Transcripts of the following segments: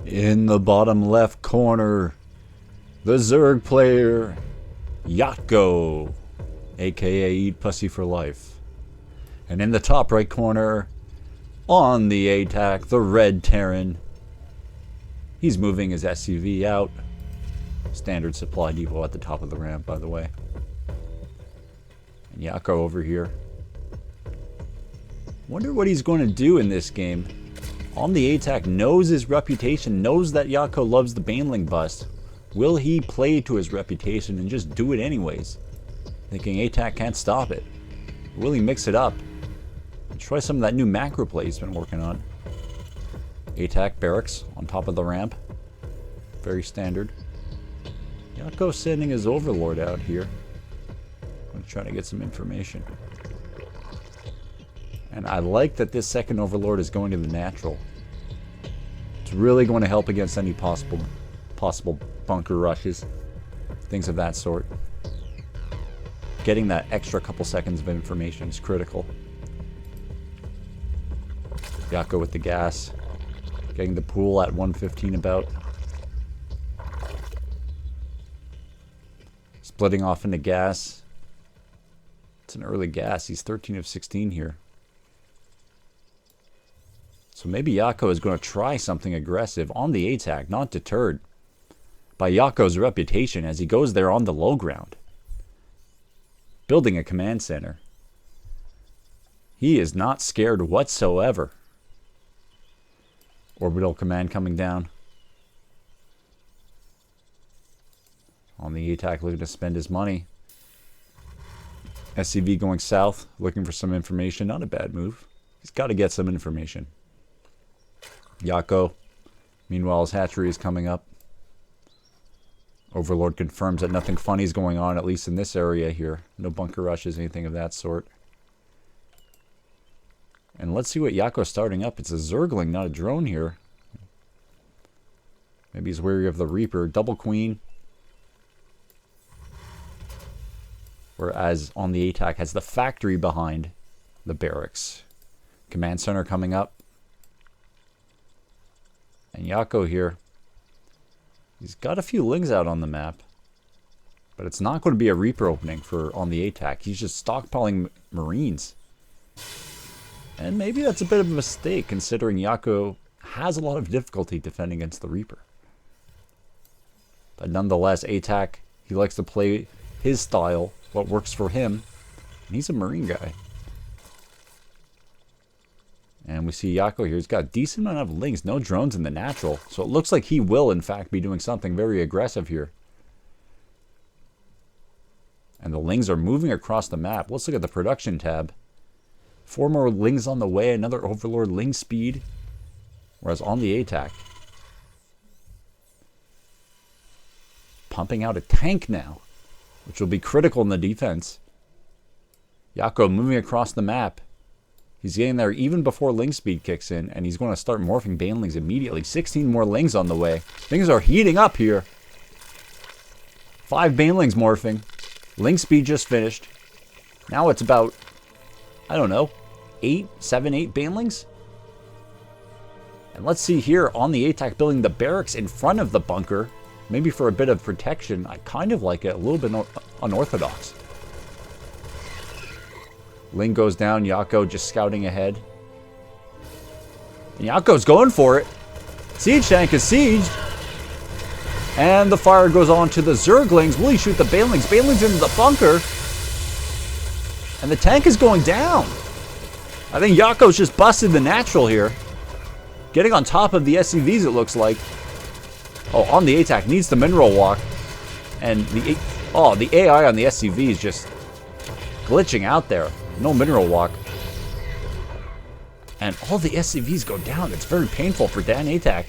In the bottom left corner, the Zerg player, Jaco, aka Eat Pussy for Life. And in the top right corner, on the attack, the Red Terran. He's moving his SUV out. Standard supply depot at the top of the ramp, by the way. And Jaco over here. Wonder what he's going to do in this game. On the attack knows his reputation, knows that Jaco loves the Baneling bust. Will he play to his reputation and just do it anyways? Thinking ATAC can't stop it. Will he mix it up? Try some of that new macro play he's been working on. ATAC barracks on top of the ramp. Very standard. Jaco sending his overlord out here. I'm trying to get some information. And I like that this second overlord is going to the natural. It's really going to help against any possible bunker rushes. Things of that sort. Getting that extra couple seconds of information is critical. Jaco with the gas. Getting the pool at 115 about. Splitting off into gas. It's an early gas. He's 13 of 16 here. So maybe Jaco is going to try something aggressive on the attack, not deterred by Jaco's reputation as he goes there on the low ground. Building a command center. He is not scared whatsoever. Orbital command coming down. On the attack, looking to spend his money. SCV going south, looking for some information. Not a bad move. He's got to get some information. Jaco, meanwhile, his hatchery is coming up. Overlord confirms that nothing funny is going on, at least in this area here. No bunker rushes, anything of that sort. And let's see what Jaco's starting up. It's a Zergling, not a drone here. Maybe he's wary of the Reaper. Double Queen. Whereas on the attack has the factory behind the barracks. Command center coming up. And Jaco here. He's got a few lings out on the map. But it's not going to be a Reaper opening for on the attack. He's just stockpiling Marines. And maybe that's a bit of a mistake considering Jaco has a lot of difficulty defending against the Reaper. But nonetheless, ATAC, he likes to play his style, what works for him. And he's a Marine guy. And we see Jaco here. He's got a decent amount of links, no drones in the natural. So it looks like he will, in fact, be doing something very aggressive here. And the lings are moving across the map. Let's look at the production tab. 4 more lings on the way, another Overlord ling speed. Whereas on the attack, pumping out a tank now, which will be critical in the defense. Jaco moving across the map. He's getting there even before ling speed kicks in, and he's going to start morphing banelings immediately. 16 more lings on the way. Things are heating up here. 5 banelings morphing. Ling speed just finished. Now it's about, I don't know, 7, 8 banelings? And let's see here on the ATAC building the barracks in front of the bunker. Maybe for a bit of protection. I kind of like it. A little bit unorthodox. Ling goes down. Jaco just scouting ahead. And Jaco's going for it. Siege tank is sieged. And the fire goes on to the Zerglings. Will he shoot the Banelings? Banelings into the bunker. And the tank is going down. I think Jaco's just busted the natural here. Getting on top of the SCVs, it looks like. Oh, on the attack needs the mineral walk. And the AI on the SCV is just glitching out there. No mineral walk. And all the SCVs go down. It's very painful for Dan ATAC.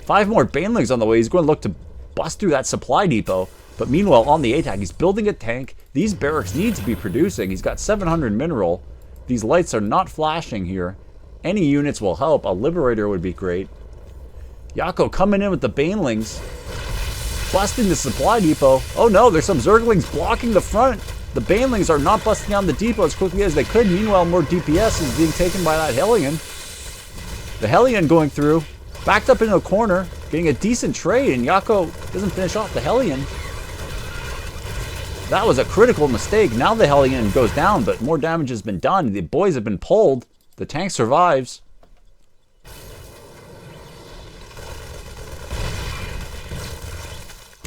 5 more Banelings on the way. He's going to look to bust through that supply depot. But meanwhile, on the attack, he's building a tank. These barracks need to be producing. He's got 700 mineral. These lights are not flashing here. Any units will help. A Liberator would be great. Jaco coming in with the Banelings. Busting the supply depot. Oh no, there's some Zerglings blocking the front. The Banelings are not busting down the depot as quickly as they could. Meanwhile, more DPS is being taken by that Hellion. The Hellion going through. Backed up into a corner, getting a decent trade, and Jaco doesn't finish off the Hellion. That was a critical mistake. Now the Hellion goes down, but more damage has been done. The boys have been pulled. The tank survives.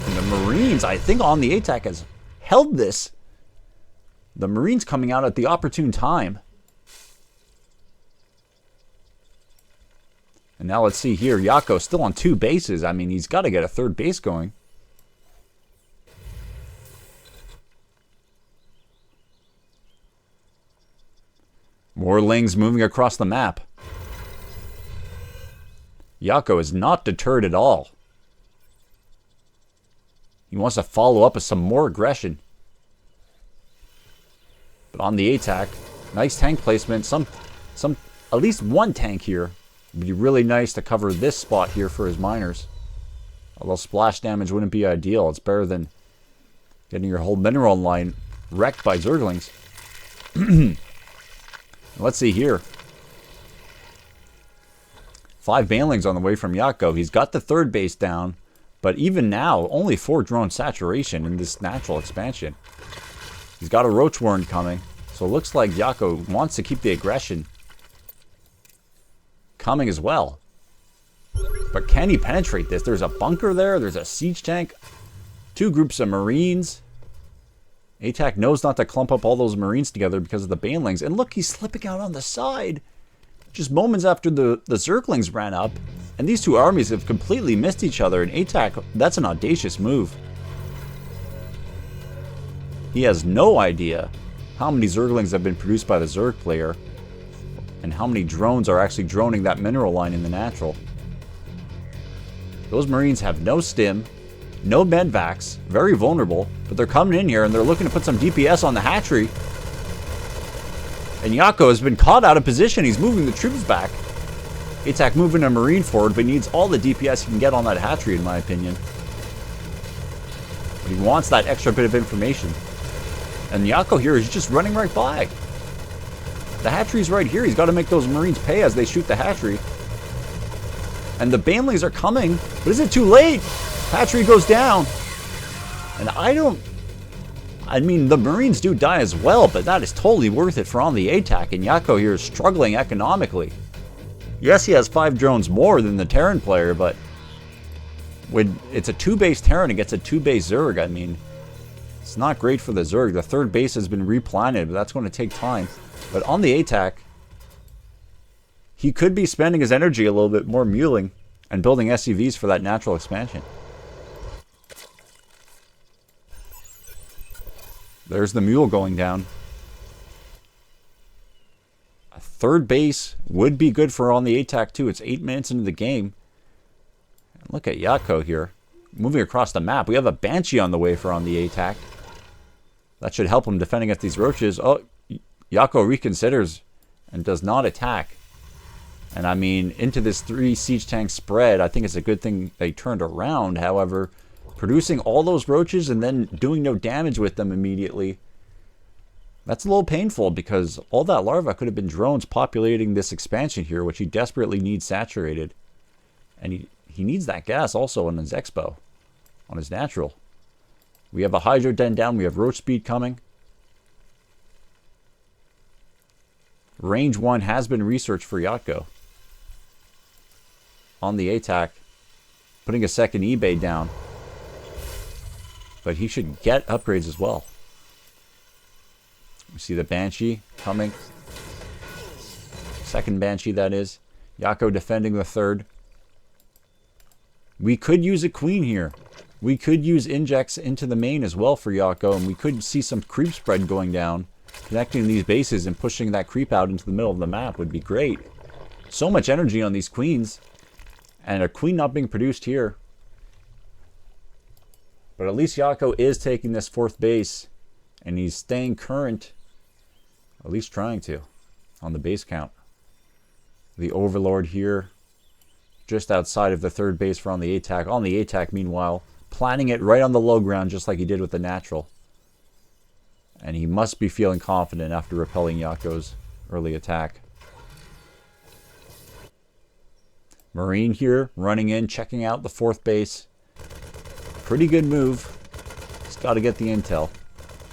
And the Marines, I think on the attack, has held this. The Marines coming out at the opportune time. And now let's see here. Jaco still on 2 bases. I mean, he's got to get a 3rd base going. More Lings moving across the map. Jaco is not deterred at all. He wants to follow up with some more aggression. But on the attack, nice tank placement. At least one tank here. Would be really nice to cover this spot here for his miners. Although splash damage wouldn't be ideal. It's better than getting your whole mineral line wrecked by Zerglings. Let's see here. 5 Banelings on the way from Jaco. He's got the 3rd base down. But even now, only 4 drone saturation in this natural expansion. He's got a Roach Warren coming. So it looks like Jaco wants to keep the aggression coming as well. But can he penetrate this? There's a bunker there. There's a siege tank. 2 groups of Marines. ATAC knows not to clump up all those Marines together because of the Banelings. And look, he's slipping out on the side. Just moments after the Zerglings ran up. And these 2 armies have completely missed each other. And ATAC, that's an audacious move. He has no idea how many Zerglings have been produced by the Zerg player. And how many drones are actually droning that mineral line in the natural. Those Marines have no stim. No medvacs, very vulnerable, but they're coming in here and they're looking to put some DPS on the hatchery. And Jaco has been caught out of position. He's moving the troops back. ATAC moving a Marine forward, but he needs all the DPS he can get on that hatchery, in my opinion. But he wants that extra bit of information. And Jaco here is just running right by. The hatchery's right here. He's got to make those Marines pay as they shoot the hatchery. And the Banelings are coming, but is it too late? Hatchery goes down. And I mean, the Marines do die as well, but that is totally worth it for on the attack. And Jaco here is struggling economically. Yes, he has 5 drones more than the Terran player, but when it's a 2-base Terran against a 2-base Zerg, I mean, it's not great for the Zerg. The 3rd base has been replanted, but that's going to take time. But on the attack, he could be spending his energy a little bit more muling and building SCVs for that natural expansion. There's the mule going down. A 3rd base would be good for on the attack too. It's 8 minutes into the game. Look at Jaco here. Moving across the map. We have a Banshee on the way for on the attack. That should help him defending against these roaches. Oh, Jaco reconsiders and does not attack. And I mean, into this 3 siege tank spread, I think it's a good thing they turned around. However, producing all those roaches and then doing no damage with them immediately, that's a little painful because all that larva could have been drones populating this expansion here, which he desperately needs saturated. And he needs that gas also on his expo, on his natural. We have a Hydro Den down. We have roach speed coming. Range 1 has been researched for Jaco. On the attack, putting a 2nd eBay down. But he should get upgrades as well. We see the Banshee coming. 2nd Banshee, that is. Jaco defending the 3rd. We could use a Queen here. We could use injects into the main as well for Jaco, and we could see some creep spread going down. Connecting these bases and pushing that creep out into the middle of the map would be great. So much energy on these Queens. And a Queen not being produced here. But at least Jaco is taking this 4th base. And he's staying current. At least trying to. On the base count. The Overlord here. Just outside of the 3rd base for on the attack. On the attack, meanwhile, planning it right on the low ground just like he did with the natural. And he must be feeling confident after repelling Jaco's early attack. Marine here, running in, checking out the 4th base. Pretty good move. He's got to get the intel.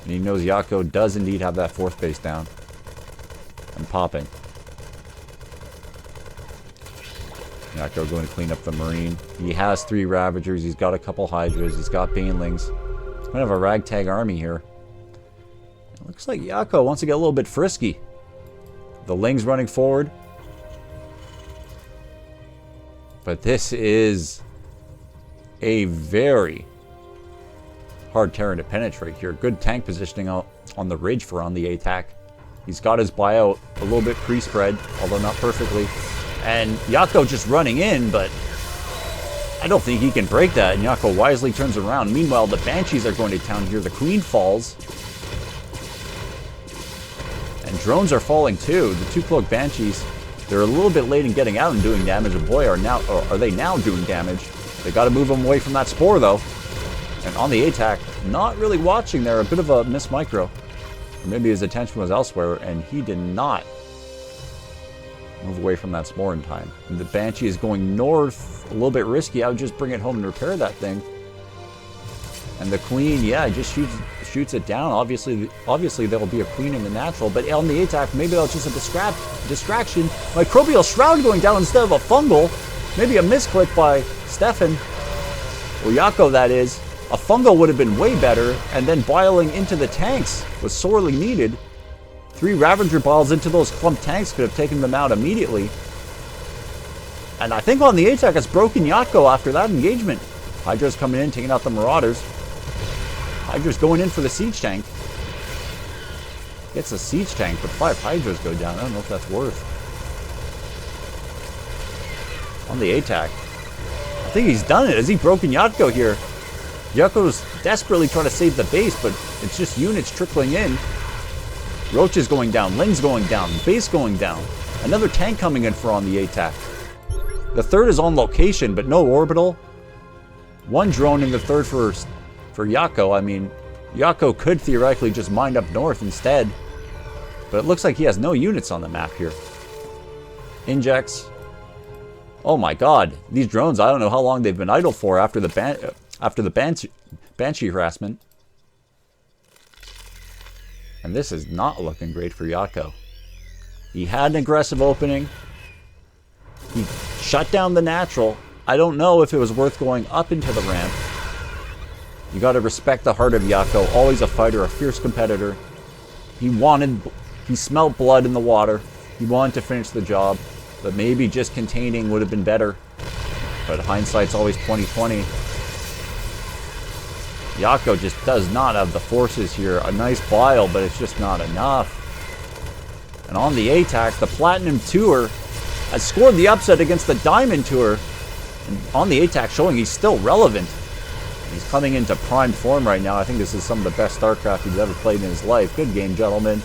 And he knows Jaco does indeed have that 4th base down. And popping. Jaco going to clean up the Marine. He has 3 Ravagers. He's got a couple Hydras. He's got Banelings. Kind of a ragtag army here. It looks like Jaco wants to get a little bit frisky. The Ling's running forward. But this is a very hard terrain to penetrate here. Good tank positioning out on the ridge for on the attack. He's got his bio a little bit pre-spread, although not perfectly. And Jaco just running in, but I don't think he can break that. And Jaco wisely turns around. Meanwhile, the Banshees are going to town here. The Queen falls. And drones are falling too. The 2 Cloak Banshees, they're a little bit late in getting out and doing damage. And boy, are they now doing damage. They got to move them away from that Spore, though. And on the attack, not really watching there. A bit of a miss micro. Or maybe his attention was elsewhere, and he did not move away from that Spore in time. And the Banshee is going north. A little bit risky. I would just bring it home and repair that thing. And the Queen, yeah, just shoots it down. Obviously there will be a Queen in the natural, but on the attack, maybe that's just a distraction. Microbial Shroud going down instead of a Fungal. Maybe a misclick by Stefan. Or Jaco, that is. A Fungal would have been way better, and then biling into the tanks was sorely needed. 3 Ravager balls into those clump tanks could have taken them out immediately. And I think on the attack, it's broken Jaco after that engagement. Hydra's coming in, taking out the Marauders. Hydra's going in for the siege tank. Gets a siege tank, but 5 Hydras go down. I don't know if that's worth. On the attack. I think he's done it. Has he broken Jaco here? Jaco's desperately trying to save the base, but it's just units trickling in. Roach is going down. Ling's going down. Base going down. Another tank coming in for on the attack. The 3rd is on location, but no orbital. 1 drone in the 3rd for Jaco. I mean, Jaco could theoretically just mine up north instead. But it looks like he has no units on the map here. Injects. Oh my god. These drones, I don't know how long they've been idle for after the Banshee harassment. And this is not looking great for Jaco. He had an aggressive opening. He shut down the natural. I don't know if it was worth going up into the ramp. You got to respect the heart of Jaco. Always a fighter, a fierce competitor. He smelled blood in the water. He wanted to finish the job. But maybe just containing would have been better. But hindsight's always 20/20. Jaco just does not have the forces here. A nice bile, but it's just not enough. And on the attack, the Platinum Tour has scored the upset against the Diamond Tour. And on the attack, showing he's still relevant. He's coming into prime form right now. I think this is some of the best StarCraft he's ever played in his life. Good game, gentlemen.